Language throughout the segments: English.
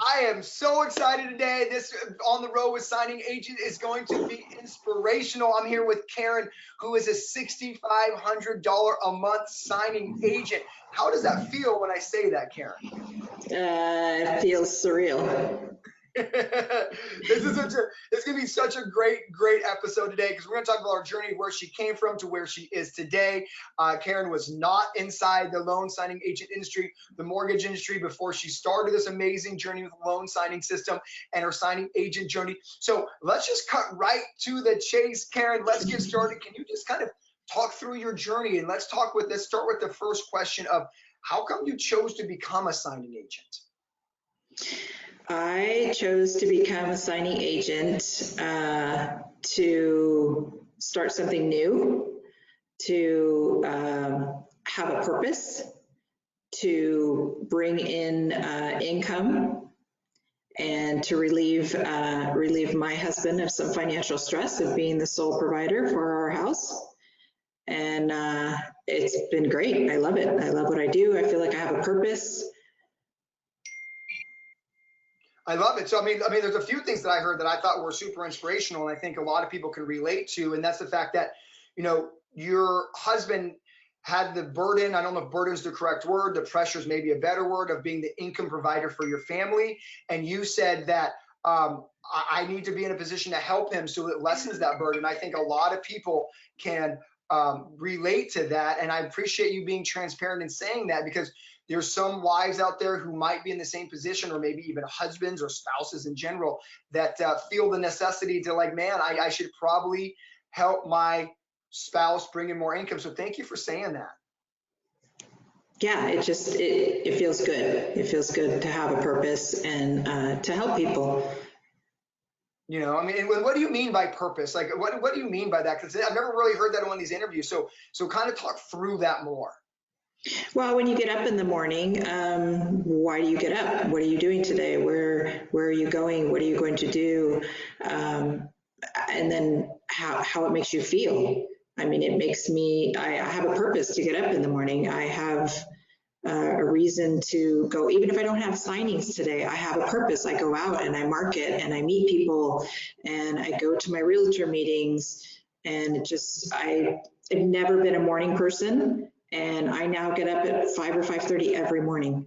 I am so excited today. This On the Road with Signing Agent is going to be inspirational. I'm here with Karen, who is a $6,500 a month signing agent. How does that feel when I say that, Karen? It feels surreal. It's going to be such a great episode today, because we're going to talk about our journey, where she came from to where she is today. Karen was not inside the loan signing agent industry, the mortgage industry, before she started this amazing journey with the loan signing system and her signing agent journey. So let's just cut right to the chase, Karen. Let's get started. Can you just kind of talk through your journey? And let's start with the first question of, how come you chose to become a signing agent? I chose to become a signing agent to start something new, to have a purpose, to bring in income, and to relieve my husband of some financial stress of being the sole provider for our house. And it's been great. I love it. I love what I do. I feel like I have a purpose. I love it. So, I mean, there's a few things that I heard that I thought were super inspirational, and I think a lot of people can relate to, and that's the fact that, you know, your husband had the burden, I don't know if burden is the correct word, the pressure is maybe a better word, of being the income provider for your family. And you said that I need to be in a position to help him so it lessens that burden. I think a lot of people can relate to that. And I appreciate you being transparent and saying that, because there's some wives out there who might be in the same position, or maybe even husbands or spouses in general, that feel the necessity to, like, man, I should probably help my spouse bring in more income. So thank you for saying that. Yeah, it feels good. It feels good to have a purpose and to help people. You know, I mean, and what do you mean by purpose? Like, what do you mean by that? Because I've never really heard that in one of these interviews. So kind of talk through that more. Well, when you get up in the morning, why do you get up? What are you doing today? Where are you going? What are you going to do? And then how it makes you feel. I mean, it makes me, I have a purpose to get up in the morning. I have a reason to go, even if I don't have signings today, I have a purpose. I go out and I market and I meet people and I go to my realtor meetings, and I've never been a morning person. And I now get up at 5 or 5:30 every morning.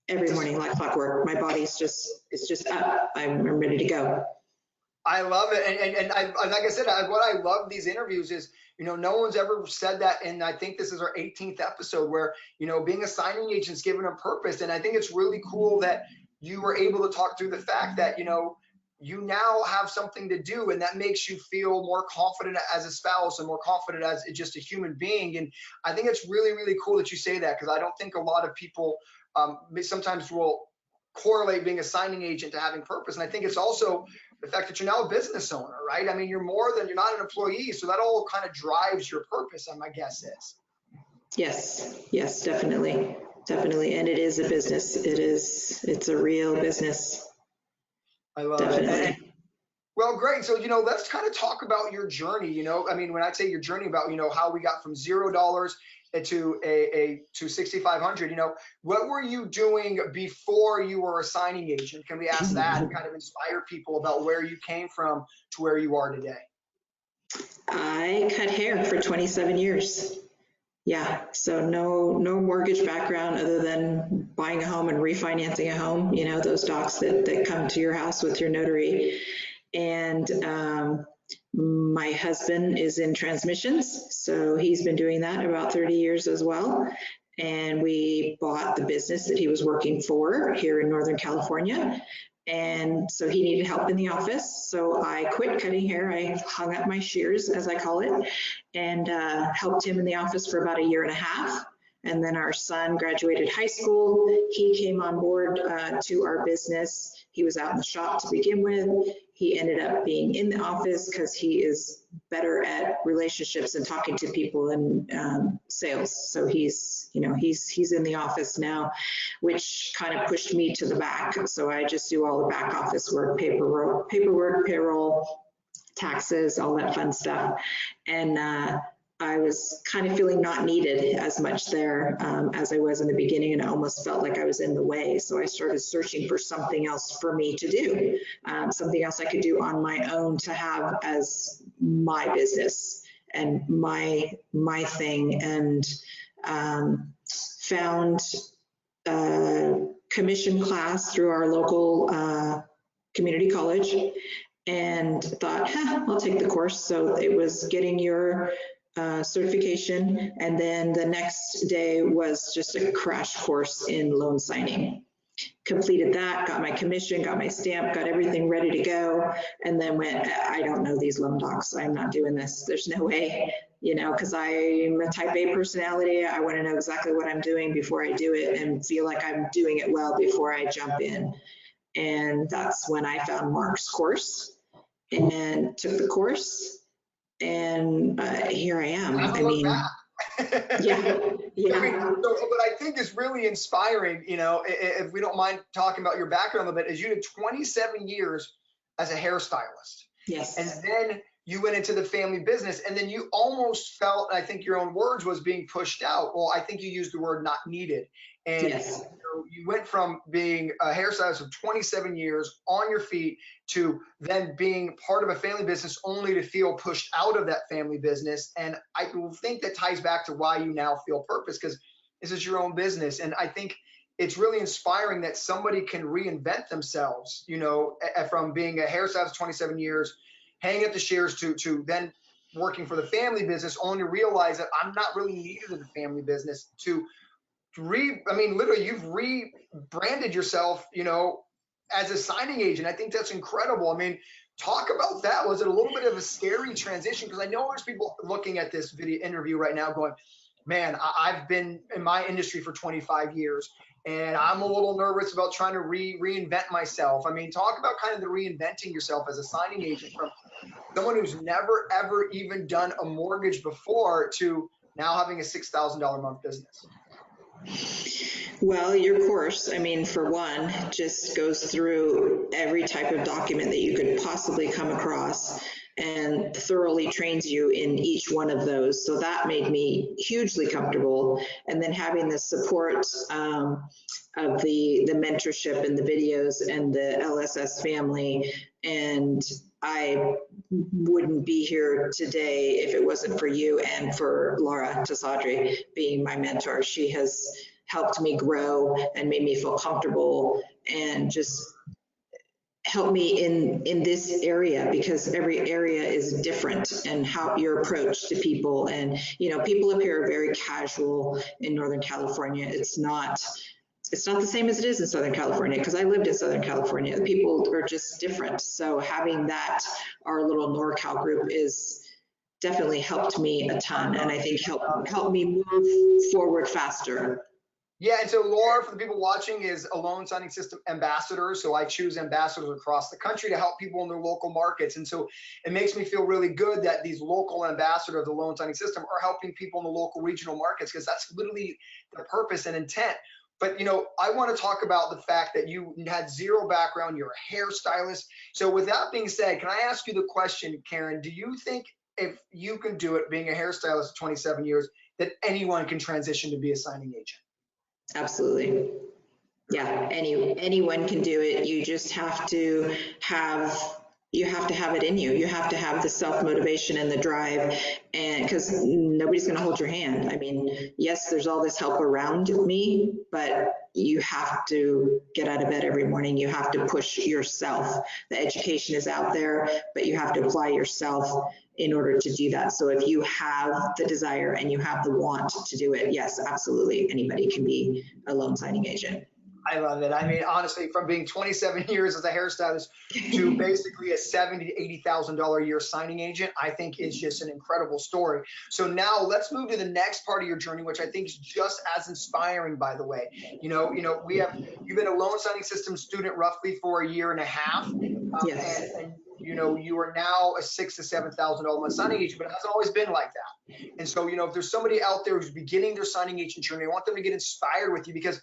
Every morning, like clockwork. My body's it's just up. I'm ready to go. I love it. And like I said, what I love these interviews is, you know, no one's ever said that. And I think this is our 18th episode where, you know, being a signing agent is given a purpose. And I think it's really cool that you were able to talk through the fact that, you know, you now have something to do, and that makes you feel more confident as a spouse and more confident as just a human being. And I think it's really, really cool that you say that, because I don't think a lot of people sometimes will correlate being a signing agent to having purpose. And I think it's also the fact that you're now a business owner, right? I mean, you're not an employee. So that all kind of drives your purpose, my guess is. Yes, definitely. And it is a business. It's a real business. I love it. Well, great. So, you know, let's kind of talk about your journey. You know, I mean, when I say your journey, about, you know, how we got from $0 to 6,500, you know, what were you doing before you were a signing agent? Can we ask that and kind of inspire people about where you came from to where you are today? I cut hair for 27 years. Yeah, so no mortgage background other than buying a home and refinancing a home, you know, those docs that come to your house with your notary. And my husband is in transmissions, so he's been doing that about 30 years as well. And we bought the business that he was working for here in Northern California. And so he needed help in the office. So I quit cutting hair. I hung up my shears, as I call it, and helped him in the office for about 1.5 years. And then our son graduated high school. He came on board to our business. He was out in the shop to begin with. He ended up being in the office because he is better at relationships and talking to people and sales. So he's in the office now, which kind of pushed me to the back. So I just do all the back office work, paperwork, payroll, taxes, all that fun stuff. And I was kind of feeling not needed as much there as I was in the beginning, and I almost felt like I was in the way. So I started searching for something else for me to do, something else I could do on my own to have as my business and my thing, and found a commission class through our local community college, and thought, I'll take the course. So it was getting your certification, and then the next day was just a crash course in loan signing. Completed that, got my commission, got my stamp, got everything ready to go, and then went, I don't know these loan docs. I'm not doing this. There's no way, because I'm a type A personality. I want to know exactly what I'm doing before I do it and feel like I'm doing it well before I jump in. And that's when I found Mark's course and took the course. And here I am. I mean, yeah. I mean, so, what I think is really inspiring, if we don't mind talking about your background a little bit, is you did 27 years as a hairstylist. Yes. And then you went into the family business, and then you almost felt, I think your own words was being pushed out. Well, I think you used the word not needed. And yes. You went from being a hairstylist of 27 years on your feet to then being part of a family business, only to feel pushed out of that family business. And I think that ties back to why you now feel purpose, because this is your own business. And I think it's really inspiring that somebody can reinvent themselves, from being a hairstylist for 27 years, hanging up the shares to then working for the family business, only to realize that I'm not really needed in the family business, literally you've rebranded yourself, as a signing agent. I think that's incredible. I mean, talk about that. Was it a little bit of a scary transition? Because I know there's people looking at this video interview right now going, man, I've been in my industry for 25 years and I'm a little nervous about trying to reinvent myself. I mean, talk about kind of the reinventing yourself as a signing agent from someone who's never, ever even done a mortgage before to now having a $6,000 a month business. Well, your course, for one, just goes through every type of document that you could possibly come across and thoroughly trains you in each one of those. So that made me hugely comfortable. And then having the support of the mentorship and the videos and the LSS family. And I wouldn't be here today if it wasn't for you and for Laura Tasadri being my mentor. She has helped me grow and made me feel comfortable and just helped me in this area, because every area is different, and how your approach to people. And people up here are very casual in Northern California. It's not the same as it is in Southern California, because I lived in Southern California. The people are just different. So having that, our little NorCal group, is definitely helped me a ton, and I think helped me move forward faster. Yeah, and so Laura, for the people watching, is a loan signing system ambassador. So I choose ambassadors across the country to help people in their local markets. And so it makes me feel really good that these local ambassadors of the loan signing system are helping people in the local regional markets, because that's literally the purpose and intent. But, I want to talk about the fact that you had zero background, you're a hairstylist. So with that being said, can I ask you the question, Karen, do you think if you can do it, being a hairstylist for 27 years, that anyone can transition to be a signing agent? Absolutely. Yeah, anyone can do it. You just have to have it in you. You have to have the self-motivation and the drive, and because nobody's going to hold your hand. Yes, there's all this help around me, but you have to get out of bed every morning. You have to push yourself. The education is out there, but you have to apply yourself in order to do that. So if you have the desire and you have the want to do it, yes, absolutely, anybody can be a loan signing agent. I love it. Honestly, from being 27 years as a hairstylist to basically a $70,000 to $80,000 a year signing agent, I think is just an incredible story. So now let's move to the next part of your journey, which I think is just as inspiring, by the way. You've been a loan signing system student roughly for a year and a half. Yes. And you are now a $6,000 to $7,000 a month signing agent, but it hasn't always been like that. And so, if there's somebody out there who's beginning their signing agent journey, I want them to get inspired with you, because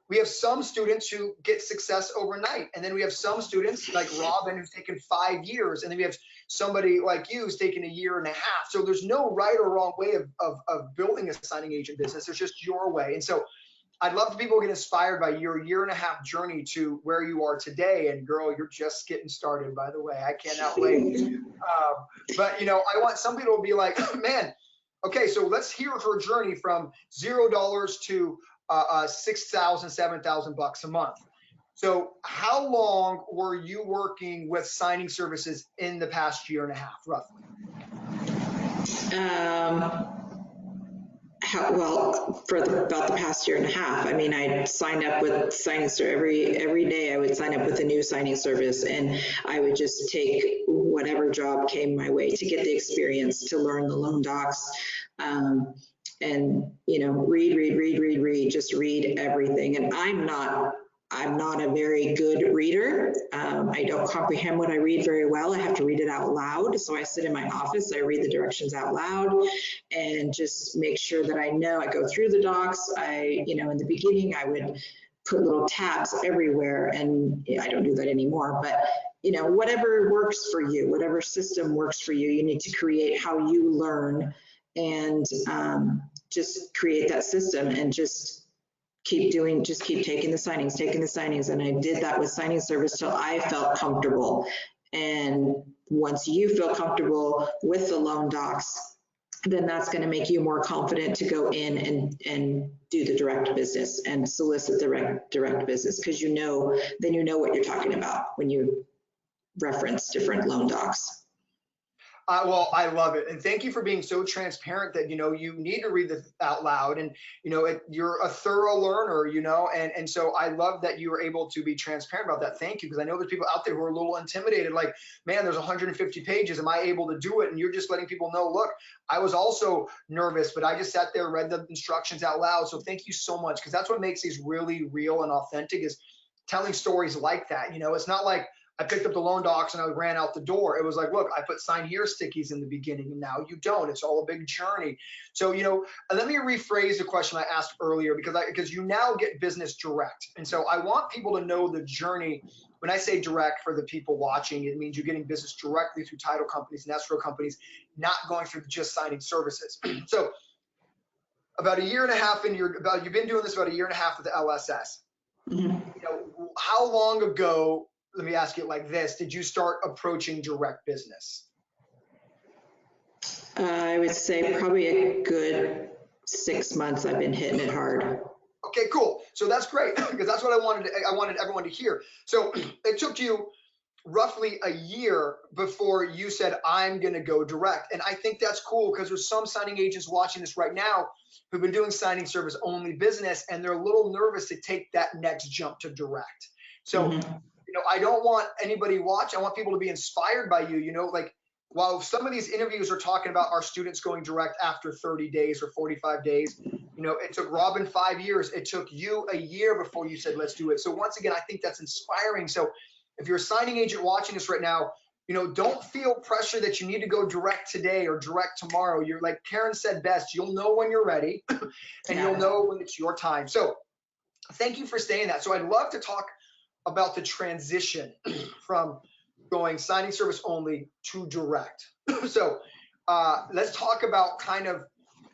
we have some students who get success overnight. And then we have some students like Robin who's taken 5 years. And then we have somebody like you who's taken a year and a half. So there's no right or wrong way of building a signing agent business. There's just your way. And so I'd love for people to get inspired by your year and a half journey to where you are today. And girl, you're just getting started, by the way. I cannot wait. But, you know, I want some people to be like, man, okay, so let's hear her journey from $0 to 6,000, 7,000 bucks a month. So how long were you working with signing services in the past year and a half, roughly? Well, for about the past year and a half, I mean, I signed up with signing service every day. I would sign up with a new signing service, and I would just take whatever job came my way to get the experience, to learn the loan docs, and you know, read, just read everything. And I'm not a very good reader. I don't comprehend what I read very well. I have to read it out loud. So I sit in my office, I read the directions out loud and just make sure that I know. I go through the docs. You know, in the beginning, I would put little tabs everywhere, and I don't do that anymore. But, you know, whatever works for you, whatever system works for you, you need to create how you learn, and just create that system and just keep taking the signings. And I did that with signing service till I felt comfortable. And once you feel comfortable with the loan docs, then that's going to make you more confident to go in and do the direct business and solicit the direct business, because then you know what you're talking about when you reference different loan docs. Well, I love it. And thank you for being so transparent that, you know, you need to read this out loud, and, you know, you're a thorough learner, you know, and so I love that you were able to be transparent about that. Thank you. Because I know there's people out there who are a little intimidated, like, man, there's 150 pages. Am I able to do it? And you're just letting people know, look, I was also nervous, but I just sat there, read the instructions out loud. So thank you so much. Because that's what makes these really real and authentic, is telling stories like that. You know, it's not like I picked up the loan docs and I ran out the door. It was like, look, I put sign here stickies in the beginning, and now you don't. It's all a big journey. So, you know, let me rephrase the question I asked earlier, because you now get business direct. And so I want people to know the journey. When I say direct, for the people watching, it means you're getting business directly through title companies and escrow companies, not going through just signing services. So about a year and a half you've been doing this about a year and a half with the LSS. Mm-hmm. You know, how long ago, let me ask it like this, did you start approaching direct business? I would say probably a good 6 months I've been hitting it hard. Okay, cool. So that's great, because that's what I wanted everyone to hear. So it took you roughly a year before you said, I'm going to go direct. And I think that's cool, because there's some signing agents watching this right now who've been doing signing service only business, and they're a little nervous to take that next jump to direct. So you know, I don't want anybody watch. I want people to be inspired by you. You know, like, while some of these interviews are talking about our students going direct after 30 days or 45 days, you know, it took Robin 5 years. It took you a year before you said, let's do it. So once again, I think that's inspiring. So if you're a signing agent watching this right now, you know, don't feel pressure that you need to go direct today or direct tomorrow. You're, like Karen said best, you'll know when you're ready and you'll know when it's your time. So thank you for saying that. So I'd love to talk about the transition from going signing service only to direct. So let's talk about kind of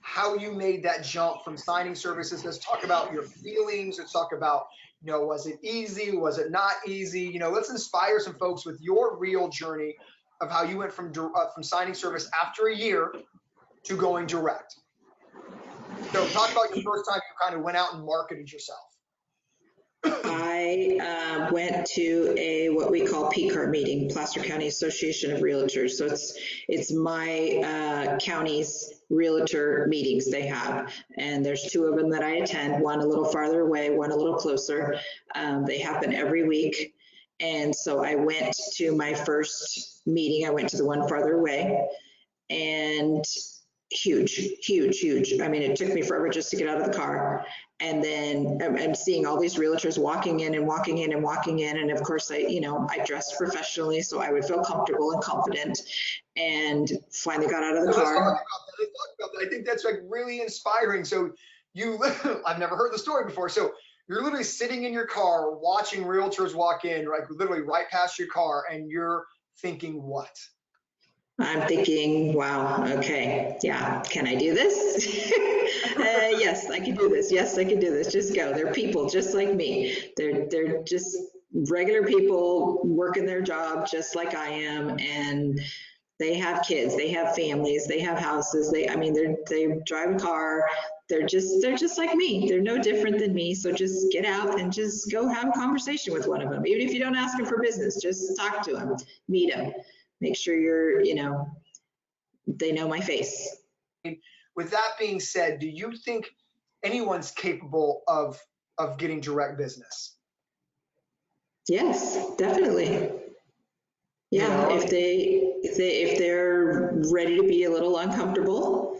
how you made that jump from signing services. Let's talk about your feelings. Let's talk about, you know, was it easy? Was it not easy? You know, let's inspire some folks with your real journey of how you went from signing service after a year to going direct. So talk about your first time you kind of went out and marketed yourself. I went to a what we call PCAR meeting, Placer County Association of Realtors. So it's my county's realtor meetings they have, and there's 2 of them that I attend. One a little farther away, one a little closer. They happen every week, and so I went to my first meeting. I went to the one farther away, and huge. I mean, it took me forever just to get out of the car. And then I'm seeing all these realtors walking in. And of course, I dressed professionally, so I would feel comfortable and confident, and finally got out of the car. Let's talk about that. I think that's like really inspiring. So I've never heard the story before. So you're literally sitting in your car watching realtors walk in, like literally right past your car, and you're thinking what? I'm thinking, wow, okay, yeah, can I do this? Yes, I can do this. Yes, I can do this. Just go. They're people just like me. They're just regular people working their job just like I am, and they have kids, they have families, they have houses. I mean, they drive a car. They're just like me. They're no different than me. So just get out and just go have a conversation with one of them. Even if you don't ask them for business, just talk to them, meet them, make sure they know my face. With that being said, do you think anyone's capable of getting direct business? Yes, definitely. Yeah, if they're ready to be a little uncomfortable,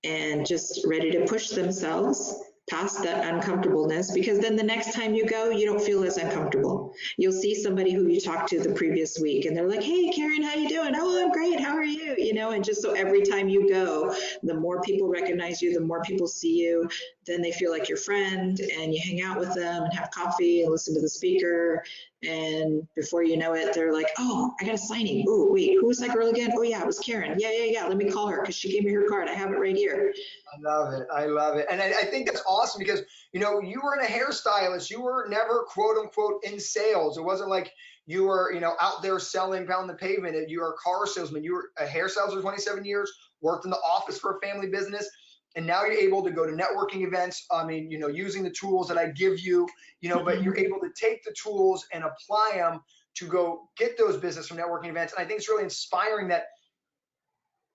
and just ready to push themselves past that uncomfortableness, because then the next time you go, you don't feel as uncomfortable. You'll see somebody who you talked to the previous week and they're like, hey, Karen, how you doing? Oh, I'm great. How are you? And just so every time you go, the more people recognize you, the more people see you, then they feel like your friend and you hang out with them and have coffee and listen to the speaker. And before you know it, they're like, oh, I got a signing. Oh, wait, who was that girl again? Oh, yeah, it was Karen. Yeah. Let me call her because she gave me her card. I have it right here. I love it. I love it. And I think that's awesome because, you were a hairstylist. You were never, quote unquote, in sales. It wasn't like you were, out there selling pound the pavement. You were a car salesman. You were a hairstylist for 27 years, worked in the office for a family business. And now you're able to go to networking events. I mean, using the tools that I give you, but you're able to take the tools and apply them to go get those business from networking events. And I think it's really inspiring that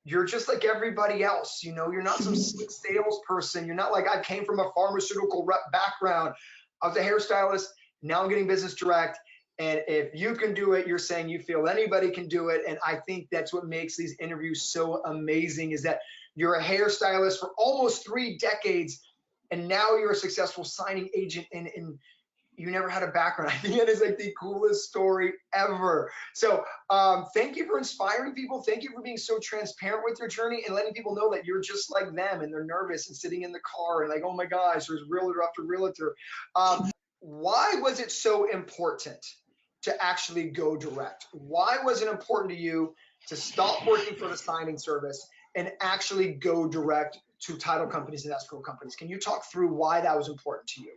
you're just like everybody else. You're not some salesperson. You're not like, I came from a pharmaceutical rep background. I was a hairstylist. Now I'm getting business direct. And if you can do it, you're saying you feel anybody can do it. And I think that's what makes these interviews so amazing, is that you're a hairstylist for almost 3 decades. And now you're a successful signing agent, and you never had a background. I think that is like the coolest story ever. So thank you for inspiring people. Thank you for being so transparent with your journey and letting people know that you're just like them and they're nervous and sitting in the car and like, oh my gosh, there's realtor after realtor. Why was it so important to actually go direct? Why was it important to you to stop working for the signing service and actually go direct to title companies and escrow companies? Can you talk through why that was important to you?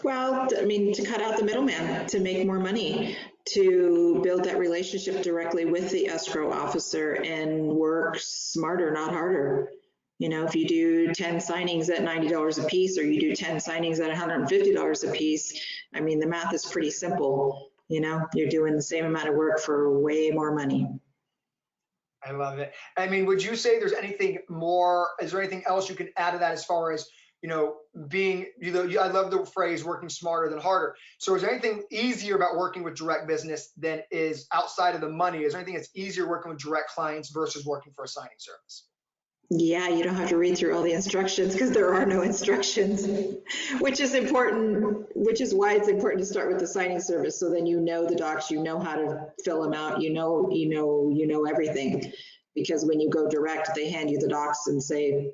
Well, I mean, to cut out the middleman, to make more money, to build that relationship directly with the escrow officer and work smarter, not harder. If you do 10 signings at $90 a piece, or you do 10 signings at $150 a piece, I mean, the math is pretty simple. You're doing the same amount of work for way more money. I love it. I mean, would you say there's anything more? Is there anything else you can add to that as far as, being, I love the phrase working smarter than harder. So is there anything easier about working with direct business than is outside of the money? Is there anything that's easier working with direct clients versus working for a signing service? Yeah, you don't have to read through all the instructions because there are no instructions, which is important, which is why it's important to start with the signing service. So then the docs, how to fill them out, you know everything. Because when you go direct, they hand you the docs and say,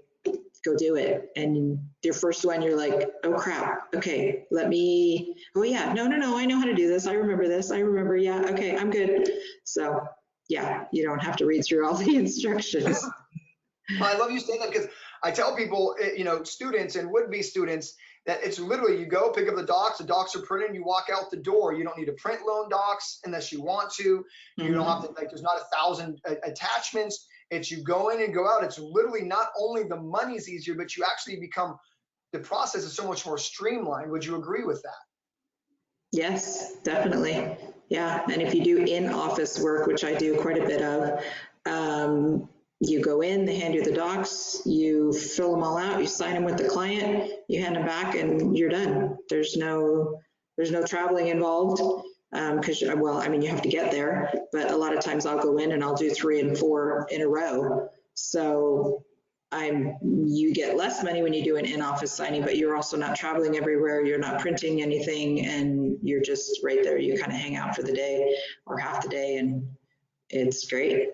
go do it. And your first one, you're like, oh crap. Okay, oh yeah, no, I know how to do this. I remember this. Yeah, okay, I'm good. So yeah, you don't have to read through all the instructions. I love you saying that because I tell people, students and would-be students, that it's literally, you go pick up the docs are printed, and you walk out the door. You don't need to print loan docs unless you want to. You don't have to, there's not 1,000 attachments. It's you go in and go out. It's literally not only the money's easier, but you actually the process is so much more streamlined. Would you agree with that? Yes, definitely. Yeah. And if you do in-office work, which I do quite a bit of, you go in, they hand you the docs, you fill them all out, you sign them with the client, you hand them back, and you're done. There's no traveling involved, because, you have to get there, but a lot of times I'll go in and I'll do 3 and 4 in a row. So you get less money when you do an in-office signing, but you're also not traveling everywhere, you're not printing anything, and you're just right there. You kind of hang out for the day or half the day, and it's great.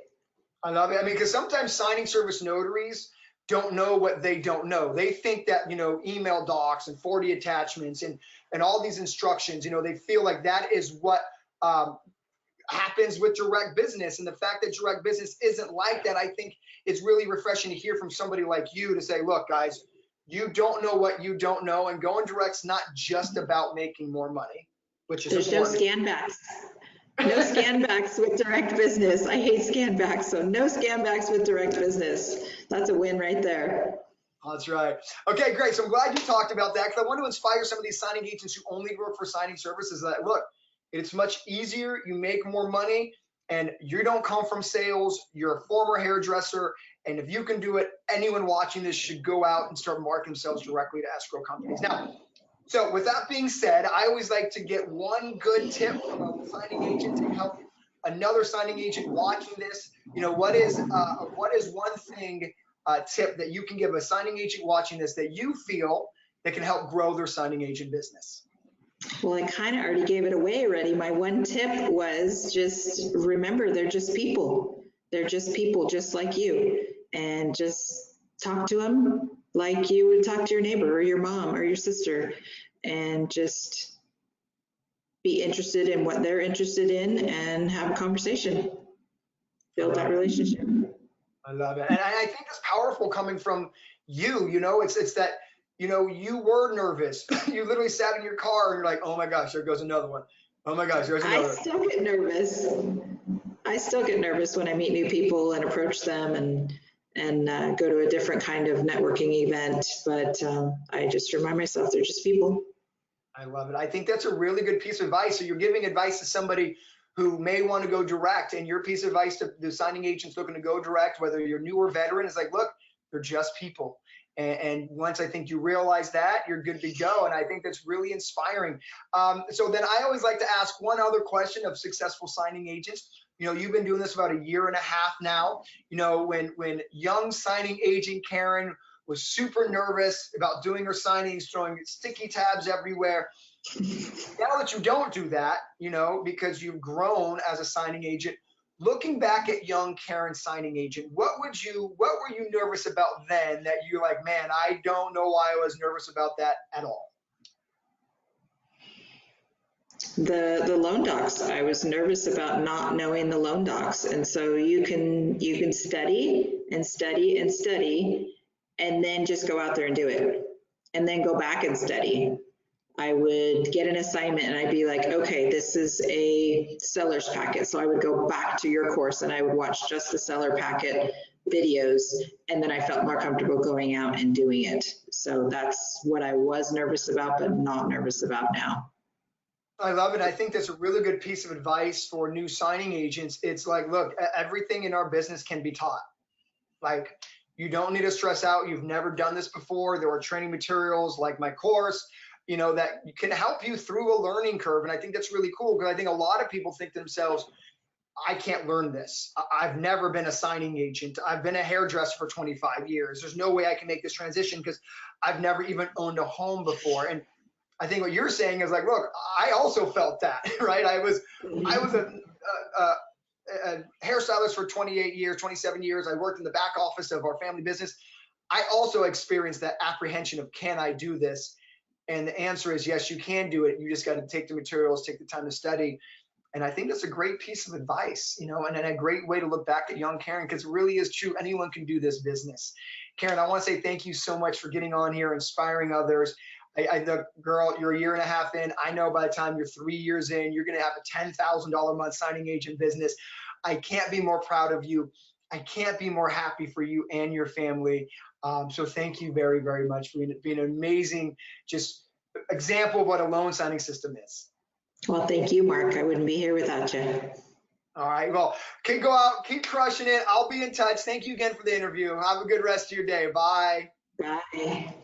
I love it. I mean, because sometimes signing service notaries, don't know what they don't know. They think that, email docs and 40 attachments and all these instructions, they feel like that is what happens with direct business. And the fact that direct business isn't like that, I think it's really refreshing to hear from somebody like you to say, look, guys, you don't know what you don't know, and going direct's not just about making more money, which is There's important. no scan backs. No scan backs with direct business. I hate scan backs, so no scan backs with direct business. That's a win right there. That's right. Okay, great. So I'm glad you talked about that, because I want to inspire some of these signing agents who only work for signing services that, look, it's much easier, you make more money, and you don't come from sales, you're a former hairdresser, and if you can do it, anyone watching this should go out and start marketing themselves directly to escrow companies. Now, so with that being said, I always like to get one good tip from a signing agent to help another signing agent watching this. What is one thing, tip that you can give a signing agent watching this that you feel that can help grow their signing agent business? Well, I kind of already gave it away already. My one tip was just remember, they're just people. They're just people just like you. And just talk to them like you would talk to your neighbor or your mom or your sister. And just be interested in what they're interested in and have a conversation. Build that relationship. I love it. And I think it's powerful coming from you. It's that, you were nervous. You literally sat in your car and you're like, oh my gosh, there goes another one. Oh my gosh, there's another one. I still get nervous. I still get nervous when I meet new people and approach them and go to a different kind of networking event. But I just remind myself they're just people. I love it. I think that's a really good piece of advice. So you're giving advice to somebody who may want to go direct, and your piece of advice to the signing agents looking to go direct, whether you're new or veteran, is like, look, they're just people. And once I think you realize that, you're good to go. And I think that's really inspiring. So then I always like to ask one other question of successful signing agents. You've been doing this about 1.5 years now. When young signing agent Karen was super nervous about doing her signings, throwing sticky tabs everywhere. Now that you don't do that, because you've grown as a signing agent, looking back at young Karen signing agent, what were you nervous about then that you're like, man, I don't know why I was nervous about that at all? The loan docs. I was nervous about not knowing the loan docs. And so you can study and study and study and then just go out there and do it. And then go back and study. I would get an assignment and I'd be like, okay, this is a seller's packet. So I would go back to your course and I would watch just the seller packet videos. And then I felt more comfortable going out and doing it. So that's what I was nervous about, but not nervous about now. I love it. I think that's a really good piece of advice for new signing agents. It's like, look, everything in our business can be taught. Like, you don't need to stress out. You've never done this before. There are training materials like my course, that can help you through a learning curve. And I think that's really cool, because I think a lot of people think to themselves, I can't learn this. I've never been a signing agent. I've been a hairdresser for 25 years. There's no way I can make this transition because I've never even owned a home before. And I think what you're saying is like, look, I also felt that, right? I was a hairstylist for 28 years, 27 years. I worked in the back office of our family business. I also experienced that apprehension of, can I do this? And the answer is yes, you can do it. You just got to take the materials, take the time to study. And I think that's a great piece of advice, and a great way to look back at young Karen, because it really is true. Anyone can do this business. Karen, I want to say thank you so much for getting on here, inspiring others. Girl, you're 1.5 years in. I know by the time you're 3 years in, you're going to have a $10,000 a month signing agent business. I can't be more proud of you. I can't be more happy for you and your family. So thank you very, very much for being an amazing just example of what a loan signing system is. Well, thank you, Mark. I wouldn't be here without you. All right. Well, go out, keep crushing it. I'll be in touch. Thank you again for the interview. Have a good rest of your day. Bye. Bye.